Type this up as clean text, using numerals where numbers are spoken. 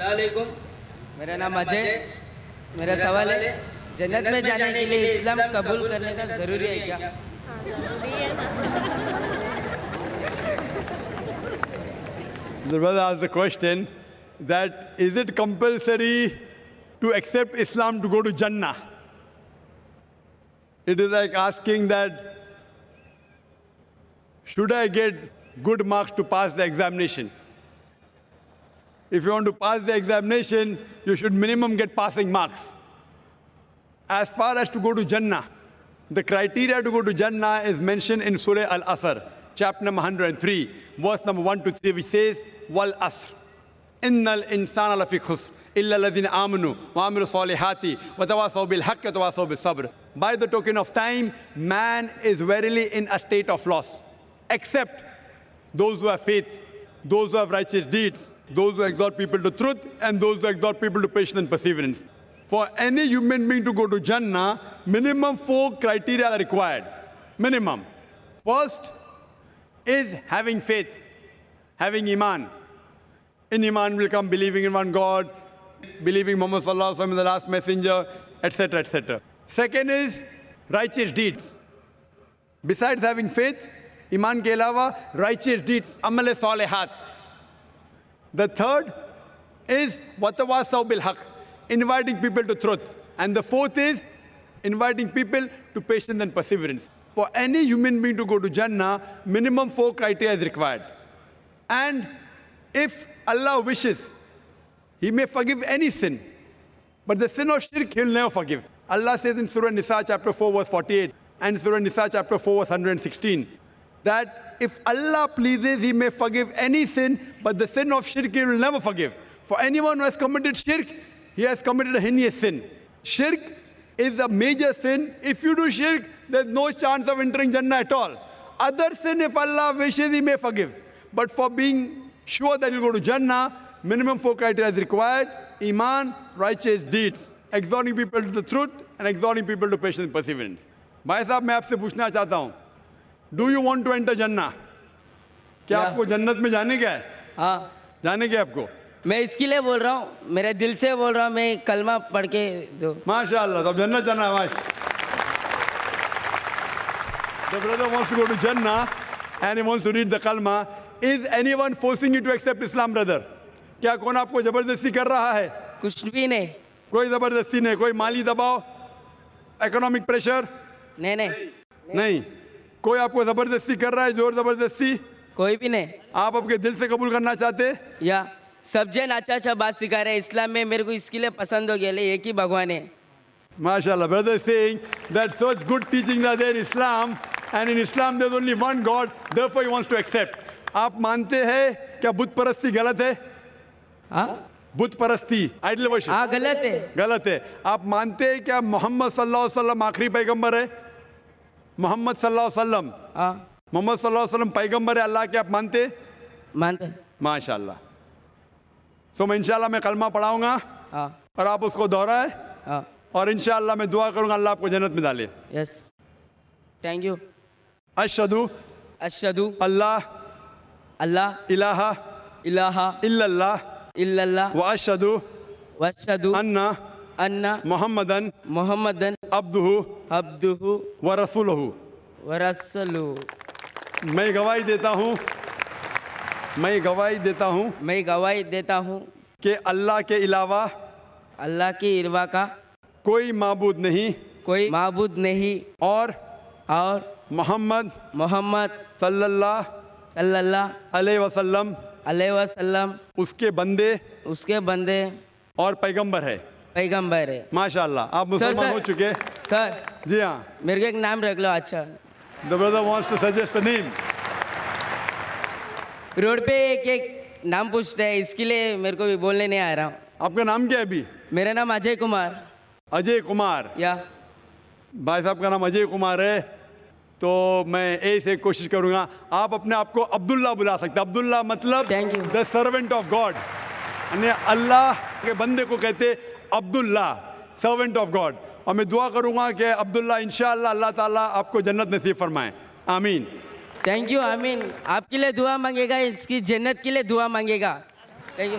अस्सलामुअलैकुम, मेरा नाम अजय। मेरा सवाल है, जन्नत में जाने के लिए इस्लाम कबूल करने का ज़रूरी है क्या? The brother asked the question that is it compulsory to accept Islam to go to Jannah? It is like asking that should I get good marks to pass the examination? If you want to pass the examination, you should minimum get passing marks. As far as to go to Jannah, the criteria to go to Jannah is mentioned in Surah Al-Asr, chapter number 103, verse number 1 to 3, which says, Wal Asr, Innal insana lafi khusr, illa alladhina amanu, wa amilu salihati, wa tawasaw bil haqqi wa tawasaw bis sabr. By the token of time, man is verily in a state of loss, except those who have faith, those who have righteous deeds, those who exhort people to truth, and those who exhort people to patience and perseverance. For any human being to go to Jannah, minimum 4 criteria are required. Minimum. First is having faith, having Iman. In Iman will come believing in one God, believing Muhammad sallallahu alaihi wasallam is the last messenger, etc., etc. Second is righteous deeds. Besides having faith, Iman ke alawa, righteous deeds, amal-e-salihat. The third is watawasaw bil haqq, inviting people to truth. And the fourth is inviting people to patience and perseverance. For any human being to go to Jannah, minimum 4 criteria is required. And if Allah wishes, He may forgive any sin. But the sin of shirk, He'll never forgive. Allah says in Surah Nisa chapter 4 verse 48 and Surah Nisa chapter 4 verse 116 that if Allah pleases, He may forgive any sin, but the sin of shirk He will never forgive. For anyone who has committed shirk, he has committed a heinous sin. Shirk is a major sin. If you do shirk, there's no chance of entering Jannah at all. Other sin, if Allah wishes, He may forgive. But for being sure that you'll go to Jannah, minimum 4 criteria is required: Iman, righteous deeds, exhorting people to the truth, and exhorting people to patience and perseverance. भाई साहब, मैं आपसे पूछना चाहता हूँ, Do you want to enter Jannah? क्या आपको जन्नत में जाने का है? हाँ, जाने का आपको? मैं इसके लिए बोल रहा हूँ, मेरे दिल से बोल रहा हूँ, मैं कलमा पढ़ के दो। माशाअल्लाह, तो जन्नत जाना है। The brother wants to go to Jannah and he wants to read the kalma. Is anyone forcing you to accept Islam, brother? क्या कौन आपको जबरदस्ती कर रहा है? कुछ भी नहीं। कोई जबरदस्ती नहीं, कोई माली दबाव, इकोनॉमिक प्रेशर? नहीं। कोई आपको जबरदस्ती कर रहा है, जोर जबरदस्ती? कोई भी नहीं। आप आपके दिल से कबूल करना चाहते? या सब जन अच्छा बात सिखा रहे हैं इस्लाम में, मेरे को इसके लिए पसंद हो गया, एक ही भगवान है। MashaAllah, brother is saying that such good teachings are there in Islam, and in Islam there's only one God, therefore he wants to accept. आप मानते हैं क्या बुत परस्ती गलत है? हाँ, बुत परस्ती, आइडल वर्शिप, हाँ गलत है। गलत है। आप मानते हैं क्या मोहम्मद सल्लल्लाहु अलैहि वसल्लम आखिरी पैगंबर है? मोहम्मद सल्लल्लाहु अलैहि वसल्लम, हाँ, मोहम्मद सल्लल्लाहु अलैहि वसल्लम पैगंबर है अल्लाह के, आप मानते? मानते। माशाअल्लाह। सो मैं इंशाअल्लाह मैं कलमा पढ़ाऊंगा, हाँ, और आप उसको दोहराए, हाँ, और इंशाअल्लाह मैं दुआ करूंगा अल्लाह आपको जन्नत में डाले। Yes, thank you. अशहदु अल्लाह इलाहा इल्लल्लाह व अशहदु अन्ना मुहम्मदन अब्दुहु व रसूलुहु। मैं गवाही देता हूँ कि अल्लाह के अलावा का कोई माबूद नहीं और मोहम्मद सल्लल्लाहु अलैहि वसल्लम उसके बंदे और पैगंबर है। माशाअल्लाह, आप मुसलमान हो चुके? सर जी हाँ। मेरे को एक नाम रख लो। अच्छा, The brother wants to suggest a name. Road पे एक नाम पूछते हैं, इसके लिए मेरे को भी बोलने नहीं आ रहा हूँ। आपका नाम क्या है अभी? मेरा नाम अजय कुमार। अजय कुमार? या भाई साहब का नाम अजय कुमार है, तो मैं ऐसे कोशिश करूंगा। आप अपने आप को अब्दुल्ला बुला सकते हैं। अब्दुल्ला मतलब द सर्वेंट ऑफ गॉड, यानी अल्लाह के बंदे को कहते अब्दुल्ला, सर्वेंट ऑफ गॉड। और मैं दुआ करूंगा कि अब्दुल्ला इंशाअल्लाह अल्लाह ताला आपको जन्नत नसीब फरमाए। आमीन। थैंक यू, आमीन। आपके लिए दुआ मांगेगा, इसकी जन्नत के लिए दुआ मांगेगा। Thank you.